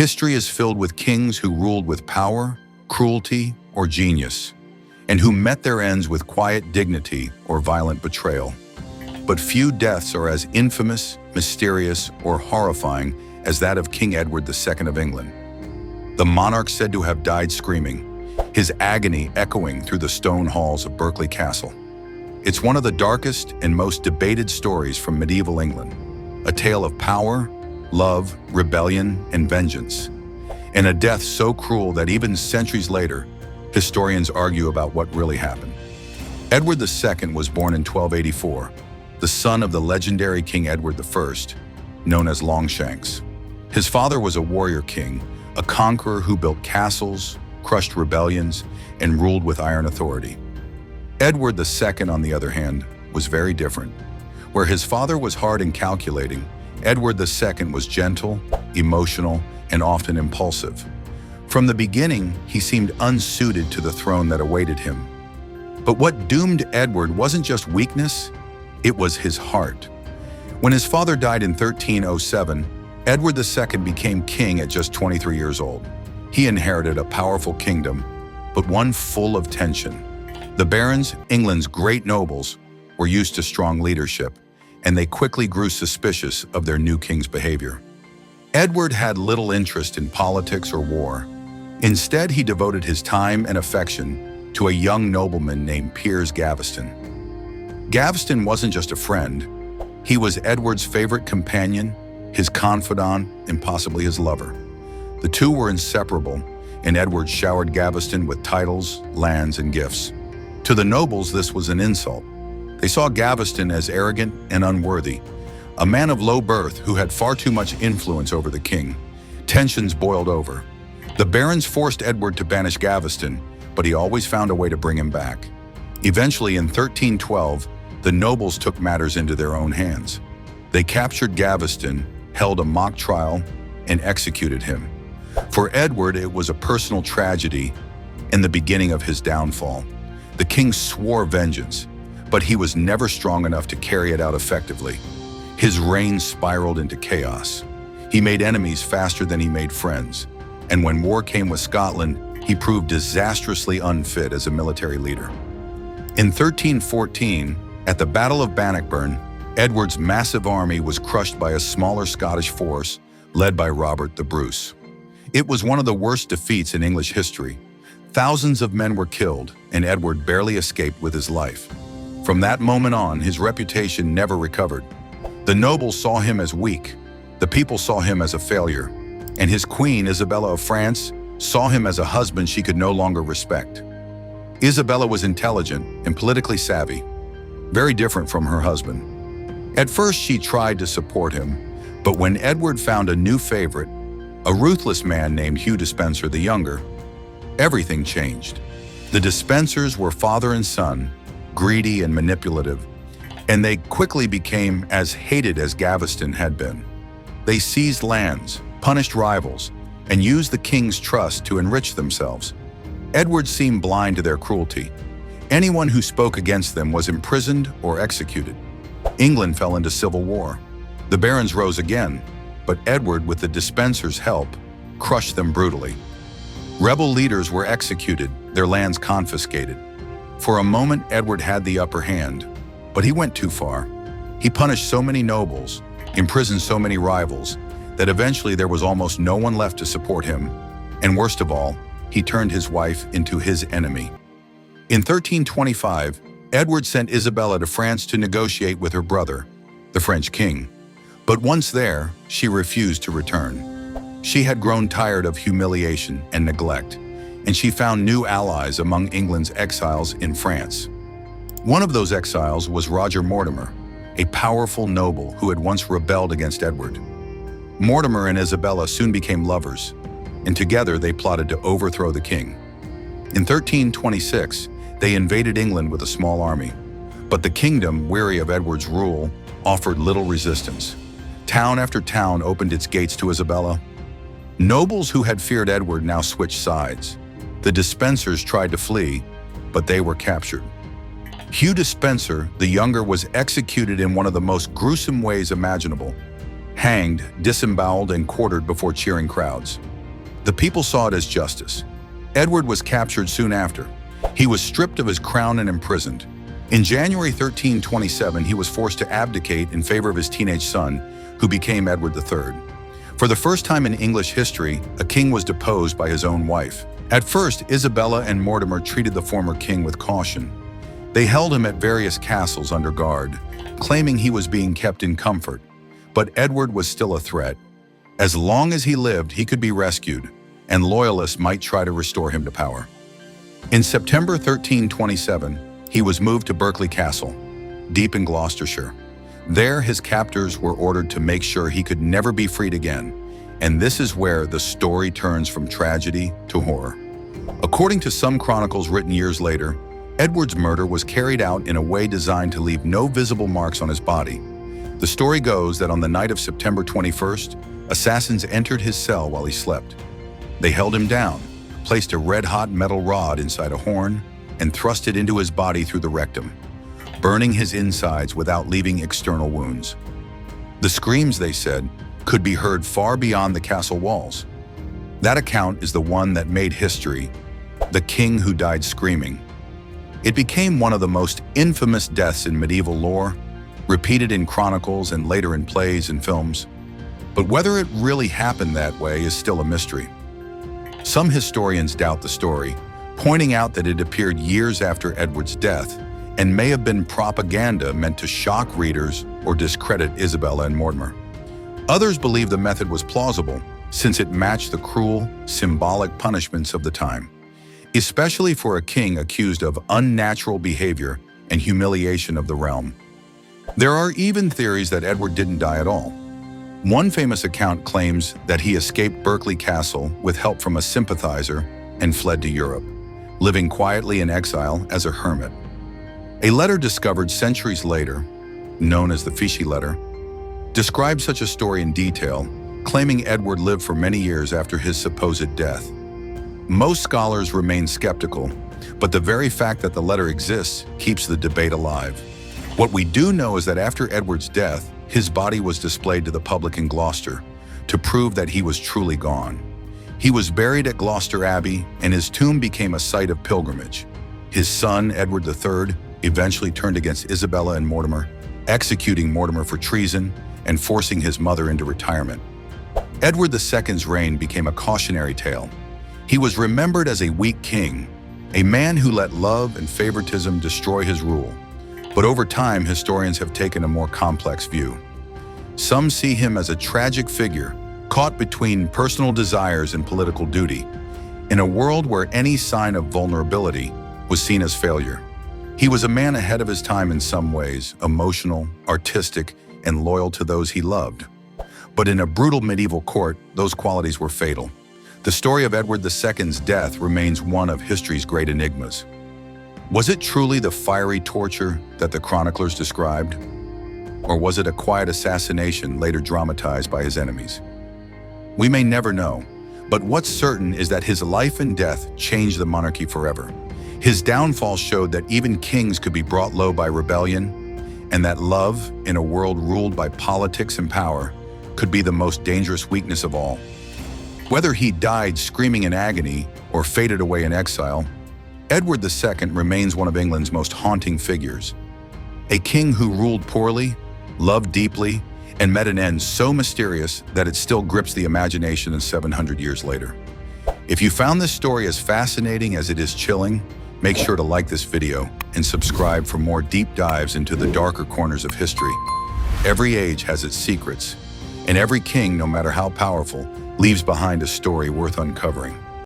History is filled with kings who ruled with power, cruelty, or genius, and who met their ends with quiet dignity or violent betrayal. But few deaths are as infamous, mysterious, or horrifying as that of King Edward II of England. The monarch said to have died screaming, his agony echoing through the stone halls of Berkeley Castle. It's one of the darkest and most debated stories from medieval England, a tale of power, love, rebellion, and vengeance, and a death so cruel that even centuries later, historians argue about what really happened. Edward II was born in 1284, the son of the legendary King Edward I, known as Longshanks. His father was a warrior king, a conqueror who built castles, crushed rebellions, and ruled with iron authority. Edward II, on the other hand, was very different. Where his father was hard and calculating, Edward II was gentle, emotional, and often impulsive. From the beginning, he seemed unsuited to the throne that awaited him. But what doomed Edward wasn't just weakness, it was his heart. When his father died in 1307, Edward II became king at just 23 years old. He inherited a powerful kingdom, but one full of tension. The barons, England's great nobles, were used to strong leadership, and they quickly grew suspicious of their new king's behavior. Edward had little interest in politics or war. Instead, he devoted his time and affection to a young nobleman named Piers Gaveston. Gaveston wasn't just a friend. He was Edward's favorite companion, his confidant, and possibly his lover. The two were inseparable, and Edward showered Gaveston with titles, lands, and gifts. To the nobles, this was an insult. They saw Gaveston as arrogant and unworthy, a man of low birth who had far too much influence over the king. Tensions boiled over. The barons forced Edward to banish Gaveston, but he always found a way to bring him back. Eventually, in 1312, the nobles took matters into their own hands. They captured Gaveston, held a mock trial, and executed him. For Edward, it was a personal tragedy and the beginning of his downfall. The king swore vengeance, but he was never strong enough to carry it out effectively. His reign spiraled into chaos. He made enemies faster than he made friends, and when war came with Scotland, he proved disastrously unfit as a military leader. In 1314, at the Battle of Bannockburn, Edward's massive army was crushed by a smaller Scottish force led by Robert the Bruce. It was one of the worst defeats in English history. Thousands of men were killed, and Edward barely escaped with his life. From that moment on, his reputation never recovered. The nobles saw him as weak, the people saw him as a failure, and his Queen Isabella of France saw him as a husband she could no longer respect. Isabella was intelligent and politically savvy, very different from her husband. At first, she tried to support him, but when Edward found a new favorite, a ruthless man named Hugh Despenser the Younger, everything changed. The Despensers were father and son, greedy and manipulative, and they quickly became as hated as Gaveston had been. They seized lands, punished rivals, and used the king's trust to enrich themselves. Edward seemed blind to their cruelty. Anyone who spoke against them was imprisoned or executed. England fell into civil war. The barons rose again, but Edward, with the Despensers' help, crushed them brutally. Rebel leaders were executed, their lands confiscated. For a moment, Edward had the upper hand, but he went too far. He punished so many nobles, imprisoned so many rivals, that eventually there was almost no one left to support him, and worst of all, he turned his wife into his enemy. In 1325, Edward sent Isabella to France to negotiate with her brother, the French king. But once there, she refused to return. She had grown tired of humiliation and neglect, and she found new allies among England's exiles in France. One of those exiles was Roger Mortimer, a powerful noble who had once rebelled against Edward. Mortimer and Isabella soon became lovers, and together they plotted to overthrow the king. In 1326, they invaded England with a small army, but the kingdom, weary of Edward's rule, offered little resistance. Town after town opened its gates to Isabella. Nobles who had feared Edward now switched sides. The Despensers tried to flee, but they were captured. Hugh Despenser, the Younger, was executed in one of the most gruesome ways imaginable. hanged, disemboweled, and quartered before cheering crowds. The people saw it as justice. Edward was captured soon after. He was stripped of his crown and imprisoned. In January 1327, he was forced to abdicate in favor of his teenage son, who became Edward III. For the first time in English history, a king was deposed by his own wife. At first, Isabella and Mortimer treated the former king with caution. They held him at various castles under guard, claiming he was being kept in comfort. But Edward was still a threat. As long as he lived, he could be rescued, and loyalists might try to restore him to power. In September 1327, he was moved to Berkeley Castle, deep in Gloucestershire. There, his captors were ordered to make sure he could never be freed again, and this is where the story turns from tragedy to horror. According to some chronicles written years later, Edward's murder was carried out in a way designed to leave no visible marks on his body. The story goes that on the night of September 21st, assassins entered his cell while he slept. They held him down, placed a red-hot metal rod inside a horn, and thrust it into his body through the rectum, burning his insides without leaving external wounds. The screams, they said, could be heard far beyond the castle walls. That account is the one that made history, the king who died screaming. It became one of the most infamous deaths in medieval lore, repeated in chronicles and later in plays and films. But whether it really happened that way is still a mystery. Some historians doubt the story, pointing out that it appeared years after Edward's death and may have been propaganda meant to shock readers or discredit Isabella and Mortimer. Others believe the method was plausible, since it matched the cruel, symbolic punishments of the time, especially for a king accused of unnatural behavior and humiliation of the realm. There are even theories that Edward didn't die at all. One famous account claims that he escaped Berkeley Castle with help from a sympathizer and fled to Europe, living quietly in exile as a hermit. A letter discovered centuries later, known as the Fichy letter, describes such a story in detail, claiming Edward lived for many years after his supposed death. Most scholars remain skeptical, but the very fact that the letter exists keeps the debate alive. What we do know is that after Edward's death, his body was displayed to the public in Gloucester to prove that he was truly gone. He was buried at Gloucester Abbey, and his tomb became a site of pilgrimage. His son, Edward III, eventually turned against Isabella and Mortimer, executing Mortimer for treason and forcing his mother into retirement. Edward II's reign became a cautionary tale. He was remembered as a weak king, a man who let love and favoritism destroy his rule. But over time, historians have taken a more complex view. Some see him as a tragic figure, caught between personal desires and political duty, in a world where any sign of vulnerability was seen as failure. He was a man ahead of his time in some ways, emotional, artistic, and loyal to those he loved. But in a brutal medieval court, those qualities were fatal. The story of Edward II's death remains one of history's great enigmas. Was it truly the fiery torture that the chroniclers described? Or was it a quiet assassination later dramatized by his enemies? We may never know, but what's certain is that his life and death changed the monarchy forever. His downfall showed that even kings could be brought low by rebellion, and that love, in a world ruled by politics and power, could be the most dangerous weakness of all. Whether he died screaming in agony or faded away in exile, Edward II remains one of England's most haunting figures. A king who ruled poorly, loved deeply, and met an end so mysterious that it still grips the imagination 700 years later. If you found this story as fascinating as it is chilling, make sure to like this video and subscribe for more deep dives into the darker corners of history. Every age has its secrets, and every king, no matter how powerful, leaves behind a story worth uncovering.